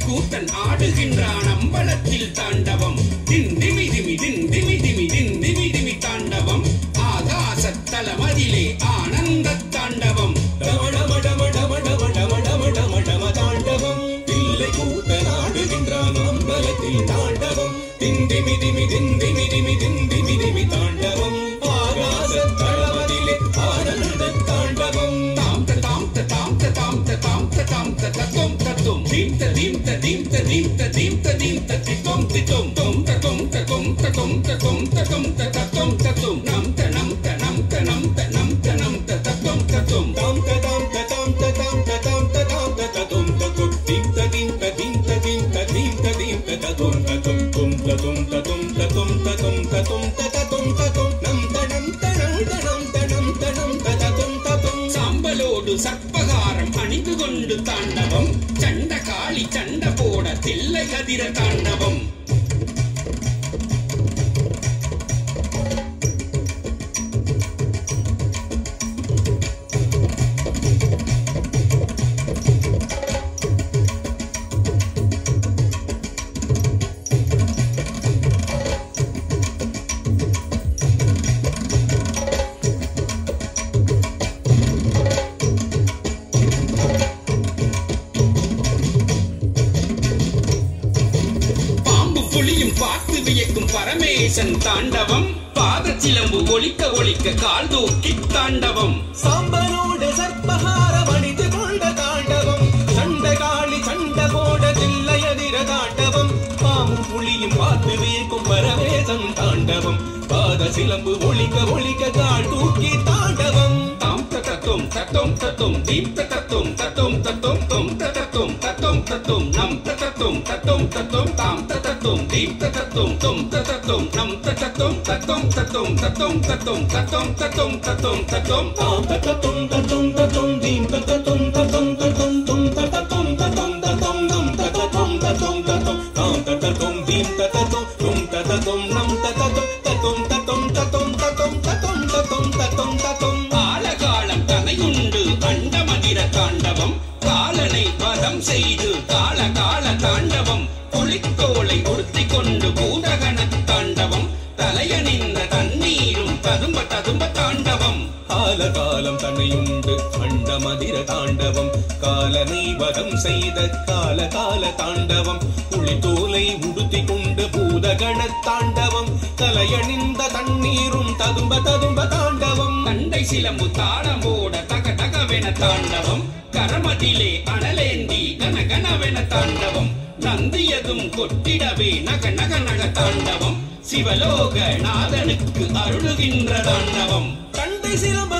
கூத்தன் ஆடுகின்றான் அம்பலத்தில் தாண்டவம் தின் திமி திமி தின் திமி திமி தின் திமி திமி தாண்டவம் ஆகாசத்தலமதிலே ஆனந்த தாண்டவம் தாண்டவம் தில்லை கூத்தன் ஆடுகின்றான் அம்பலத்தில் தாண்டவம் தின் திமி திமி தின் திமி திமி தின் திமி திமி தாண்டவம் ஆகாசத்தலமதிலே ஆனந்த தாண்டவம் தாம் தாம் தாம் தாம் தாம் தாம் தத்தும் தத்தும் தீம் தீம் தீம் தீம் தீம் தீம் தத்தும் தித்தும் தும் தத்தும் தத்தும் தத்தும் தத்தும் தத்தும் தத்தும் தத்தும் நம் தனம் தனம் தனம் தனம் தனம் தத்தும் தத்தும் தாம் ததாம் ததாம் ததாம் ததாம் ததாம் தத்தும் தத்தும் தீம் தீம் தீம் தீம் தீம் தீம் தத்தும் தத்தும் தும் தத்தும் தத்தும் தத்தும் தத்தும் தத்தும் தத்தும் தத்தும் நம் தனம் தனம் தனம் தனம் தனம் தத்தும் தத்தும் சாம்பலோடு சர்ப்பகாரம் அணிந்து கொண்டு தாண்டவம் சண்ட காளி சண்ட போட தில்லை கதிர தாண்டவம் பார்த்து வியக்கும் பரமேசன் தாண்டவம் பாதச்சிலம்பு ஒலிக்க ஒலிக்க கால் தூக்கி தாண்டவம் சாம்பலோடு சர்ப்பகாரம் அணிந்து கொண்ட தாண்டவம் சண்ட காளி சண்ட போட தில்லை அதிர தாண்டவம் பாம்பும் புலியும் பார்த்து வியக்கும் பரமேசன் தாண்டவம் பாதசிலம்பு ஒலிக்க ஒலிக்க கால் தூக்கி தாண்டவம் தாம் தத்தும் தத்தும் தத்தும் தீம் தத்தும் தத்தும் தத்தும் தும் தத்தும் தத்தும் தத்தும் நம் தத்தும் தத்தும் தத்தும் தாம் தத்தும் தீம் தத்தும் தும் தத்தும் நம் தத்தும் தத்தும் தத்தும் தத்தும் தத்தும் தத்தும் தத்தும் தத்தும் தத்தும் தாம் தத்தும் தத்தும் தத்தும் தீம் தத்தும் தத்தும் தத்தும் தும் தத்தும் தத்தும் தத்தும் தும் தத்தும் தத்தும் தத்தும் தாம் தத்தும் தீம் தத்தும் தும் தத்தும் நம் தத்தும் தத்தும் தத்தும் தத்தும் தத்தும் தத்தும் தத்தும் தத்தும் தத்தும் காலகாலம் தனையுண்டு அண்டமதிர தாண்டவம் காலனை வதம் செய்து கால கால தாண்டவம் புலித்தோலை உடுத்திக் கொண்டு பூதகன தாண்டவம் தலையணிந்த தண்ணீரும் ததும்ப ததும்ப தாண்டவம் காலகாலம் தனையுண்டு அண்டமதிர தாண்டவம் காலனை வதம் செய்த கால கால தாண்டவம் புலித்தோலை உடுத்திக் கொண்டு பூதகண தாண்டவம் தலையணிந்த தண்ணீரும் ததும்ப ததும்ப தாண்டவம் தண்டை சிலம்பு தாளமோட தக தகவென தாண்டவம் கரமதிலே அனலேந்தி கன கனவென தாண்டவம் நந்தியதும் கொட்டிடவே நக நக நக தாண்டவம் சிவலோக நாதனுக்கு அருளுகின்ற தாண்டவம் தண்டை சிலம்பு